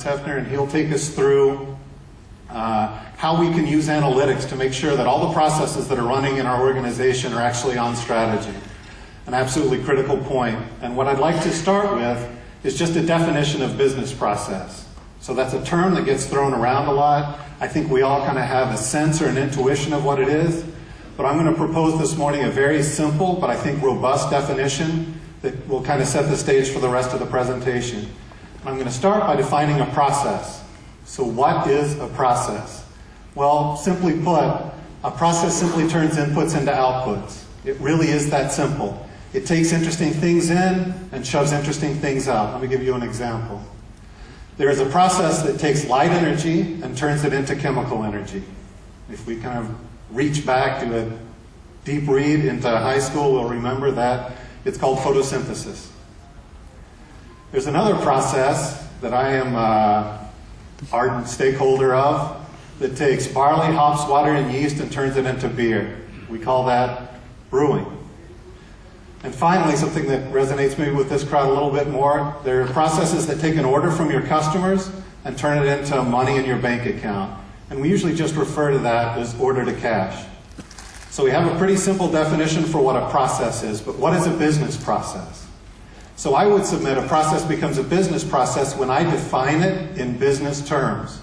Hefner, and he'll take us through how we can use analytics to make sure that all the processes that are running in our organization are actually on strategy. An absolutely critical point. And what I'd like to start with is just a definition of business process. So that's a term that gets thrown around a lot. I think we all kind of have a sense or an intuition of what it is. But I'm going to propose this morning a very simple, but I think robust definition that will kind of set the stage for the rest of the presentation. I'm going to start by defining a process. So what is a process? Well, simply put, a process simply turns inputs into outputs. It really is that simple. It takes interesting things in and shoves interesting things out. Let me give you an example. There is a process that takes light energy and turns it into chemical energy. If we kind of reach back to a deep read into high school, we'll remember that it's called photosynthesis. There's another process that I am an ardent stakeholder of that takes barley, hops, water, and yeast and turns it into beer. We call that brewing. And finally, something that resonates maybe with this crowd a little bit more, there are processes that take an order from your customers and turn it into money in your bank account. And we usually just refer to that as order to cash. So we have a pretty simple definition for what a process is, but what is a business process? So I would submit a process becomes a business process when I define it in business terms.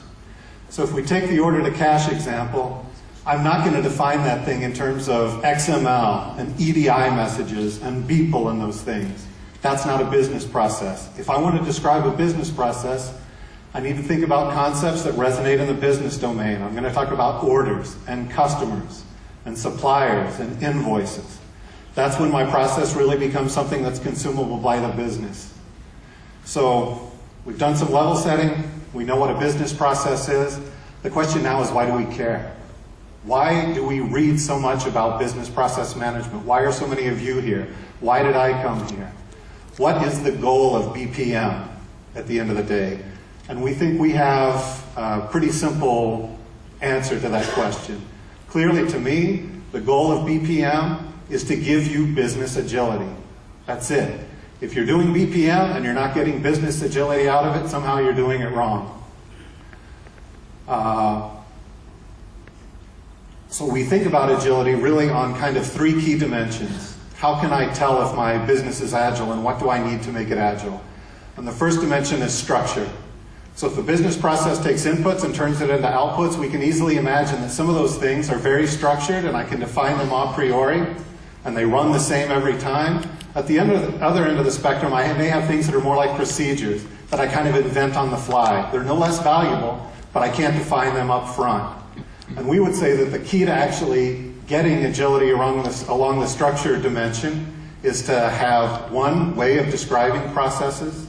So if we take the order to cash example, I'm not going to define that thing in terms of XML and EDI messages and Beeple and those things. That's not a business process. If I want to describe a business process, I need to think about concepts that resonate in the business domain. I'm going to talk about orders and customers and suppliers and invoices. That's when my process really becomes something that's consumable by the business. So we've done some level setting. We know what a business process is. The question now is, why do we care? Why do we read so much about business process management? Why are so many of you here? Why did I come here? What is the goal of BPM at the end of the day? And we think we have a pretty simple answer to that question. Clearly, to me, the goal of BPM is to give you business agility. That's it. If you're doing BPM and you're not getting business agility out of it, somehow you're doing it wrong. So we think about agility really on kind of three key dimensions. How can I tell if my business is agile, and what do I need to make it agile? And the first dimension is structure. So if the business process takes inputs and turns it into outputs, we can easily imagine that some of those things are very structured and I can define them a priori, and they run the same every time. At the other end of the spectrum, I may have things that are more like procedures that I kind of invent on the fly. They're no less valuable, but I can't define them up front. And we would say that the key to actually getting agility along the structure dimension is to have one way of describing processes,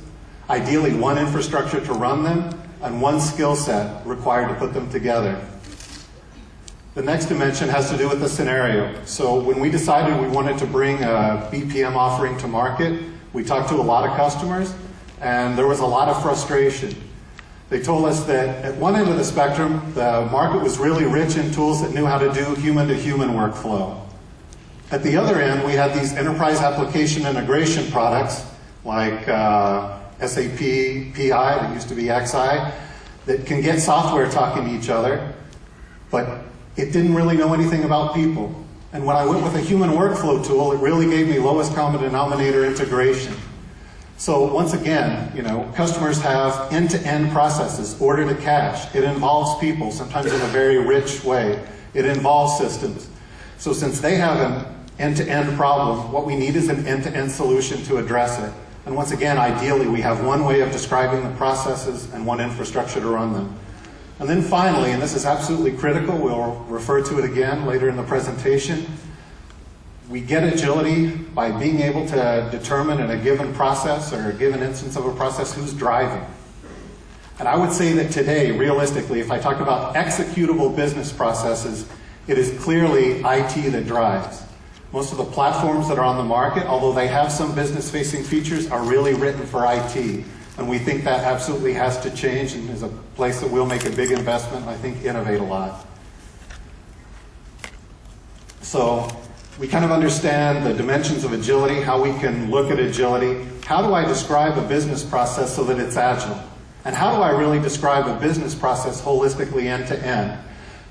ideally one infrastructure to run them, and one skill set required to put them together. The next dimension has to do with the scenario. So when we decided we wanted to bring a BPM offering to market, we talked to a lot of customers, and there was a lot of frustration. They told us that at one end of the spectrum, the market was really rich in tools that knew how to do human-to-human workflow. At the other end, we had these enterprise application integration products like SAP, PI, that used to be XI, that can get software talking to each other, but it didn't really know anything about people. And when I went with a human workflow tool, it really gave me lowest common denominator integration. So once again, customers have end-to-end processes, order to cash. It involves people, sometimes in a very rich way. It involves systems. So since they have an end-to-end problem, what we need is an end-to-end solution to address it. And once again, ideally, we have one way of describing the processes and one infrastructure to run them. And then finally, and this is absolutely critical, we'll refer to it again later in the presentation, we get agility by being able to determine in a given process or a given instance of a process who's driving. And I would say that today, realistically, if I talk about executable business processes, it is clearly IT that drives. Most of the platforms that are on the market, although they have some business-facing features, are really written for IT. And we think that absolutely has to change and is a place that we'll make a big investment and I think innovate a lot. So we kind of understand the dimensions of agility, how we can look at agility. How do I describe a business process so that it's agile? And how do I really describe a business process holistically end to end?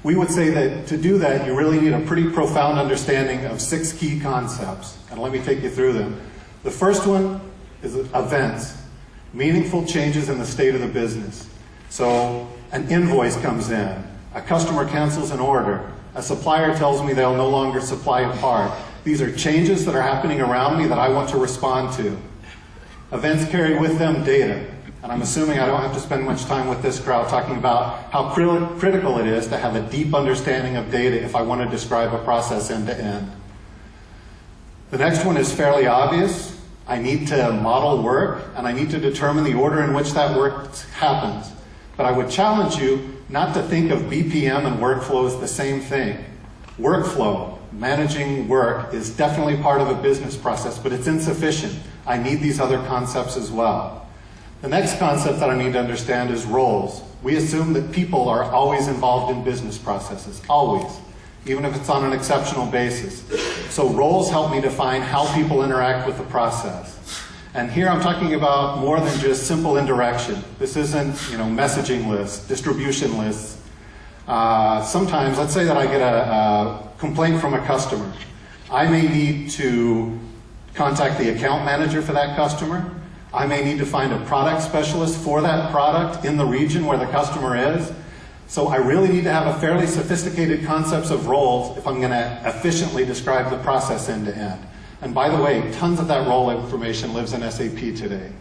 We would say that to do that, you really need a pretty profound understanding of 6 key concepts. And let me take you through them. The first one is events, meaningful changes in the state of the business. So an invoice comes in, a customer cancels an order, a supplier tells me they'll no longer supply a part. These are changes that are happening around me that I want to respond to. Events carry with them data. And I'm assuming I don't have to spend much time with this crowd talking about how critical it is to have a deep understanding of data if I want to describe a process end to end. The next one is fairly obvious. I need to model work, and I need to determine the order in which that work happens. But I would challenge you not to think of BPM and workflow as the same thing. Workflow, managing work, is definitely part of a business process, but it's insufficient. I need these other concepts as well. The next concept that I need to understand is roles. We assume that people are always involved in business processes, always, even if it's on an exceptional basis. So roles help me define how people interact with the process. And here I'm talking about more than just simple indirection. This isn't, messaging lists, distribution lists. Sometimes, let's say that I get a complaint from a customer. I may need to contact the account manager for that customer. I may need to find a product specialist for that product in the region where the customer is. So I really need to have a fairly sophisticated concepts of roles if I'm going to efficiently describe the process end to end. And by the way, tons of that role information lives in SAP today.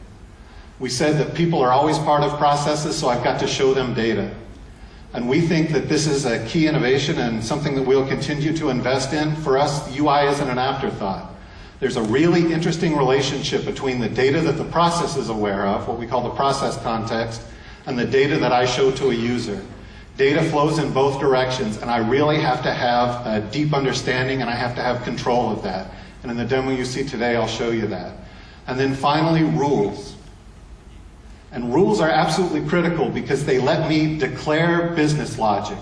We said that people are always part of processes, so I've got to show them data. And we think that this is a key innovation and something that we'll continue to invest in. For us, UI isn't an afterthought. There's a really interesting relationship between the data that the process is aware of, what we call the process context, and the data that I show to a user. Data flows in both directions, and I really have to have a deep understanding, and I have to have control of that. And in the demo you see today, I'll show you that. And then finally, rules. And rules are absolutely critical because they let me declare business logic.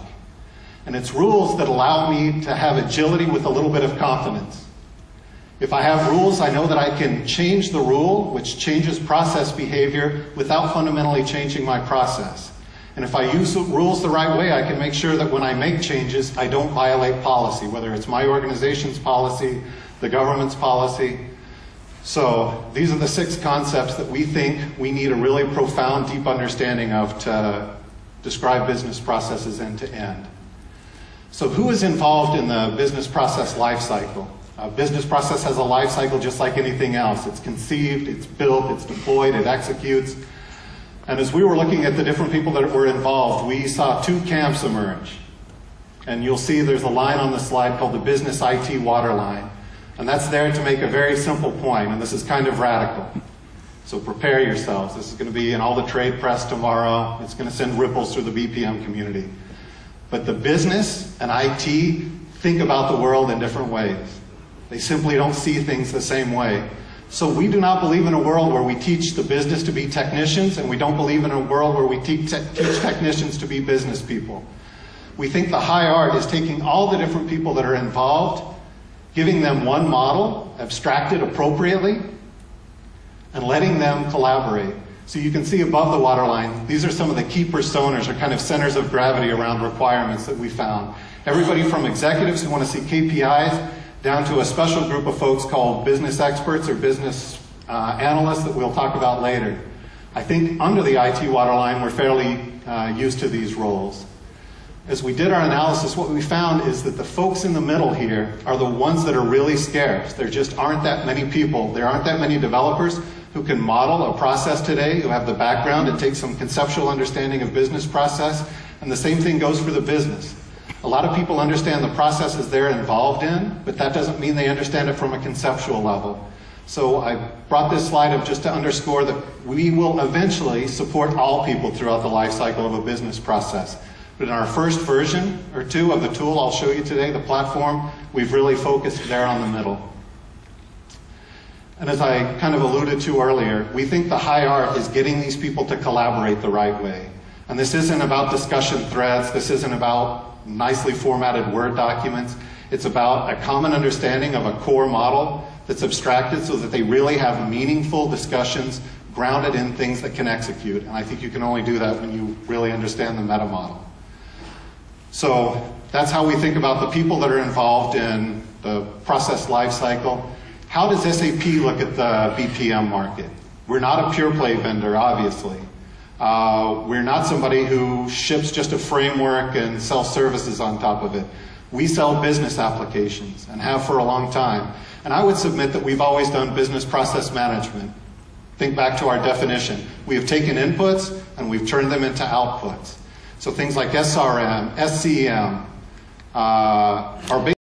And it's rules that allow me to have agility with a little bit of confidence. If I have rules, I know that I can change the rule, which changes process behavior, without fundamentally changing my process. And if I use the rules the right way, I can make sure that when I make changes, I don't violate policy, whether it's my organization's policy, the government's policy. So these are the 6 concepts that we think we need a really profound, deep understanding of to describe business processes end to end. So who is involved in the business process life cycle? A business process has a life cycle just like anything else. It's conceived, it's built, it's deployed, it executes. And as we were looking at the different people that were involved, we saw 2 camps emerge. And you'll see there's a line on the slide called the business IT waterline. And that's there to make a very simple point, and this is kind of radical. So prepare yourselves. This is going to be in all the trade press tomorrow. It's going to send ripples through the BPM community. But the business and IT think about the world in different ways. They simply don't see things the same way. So we do not believe in a world where we teach the business to be technicians, and we don't believe in a world where we teach technicians to be business people. We think the high art is taking all the different people that are involved, giving them one model, abstracted appropriately, and letting them collaborate. So you can see above the waterline, these are some of the key personas, or kind of centers of gravity around requirements that we found. Everybody from executives who want to see KPIs, down to a special group of folks called business experts or business analysts that we'll talk about later. I think under the IT waterline, we're fairly used to these roles. As we did our analysis, what we found is that the folks in the middle here are the ones that are really scarce. There just aren't that many people. There aren't that many developers who can model a process today, who have the background and take some conceptual understanding of business process. And the same thing goes for the business. A lot of people understand the processes they're involved in, but that doesn't mean they understand it from a conceptual level. So I brought this slide up just to underscore that we will eventually support all people throughout the life cycle of a business process. But in our first version or 2 of the tool I'll show you today, the platform, we've really focused there on the middle. And as I kind of alluded to earlier, we think the high art is getting these people to collaborate the right way. And this isn't about discussion threads. This isn't about nicely formatted Word documents. It's about a common understanding of a core model that's abstracted so that they really have meaningful discussions grounded in things that can execute. And I think you can only do that when you really understand the meta model. So that's how we think about the people that are involved in the process life cycle. How does SAP look at the BPM market? We're not a pure play vendor, obviously. We're not somebody who ships just a framework and sells services on top of it. We sell business applications and have for a long time. And I would submit that we've always done business process management. Think back to our definition. We have taken inputs and we've turned them into outputs. So things like SRM, SCM are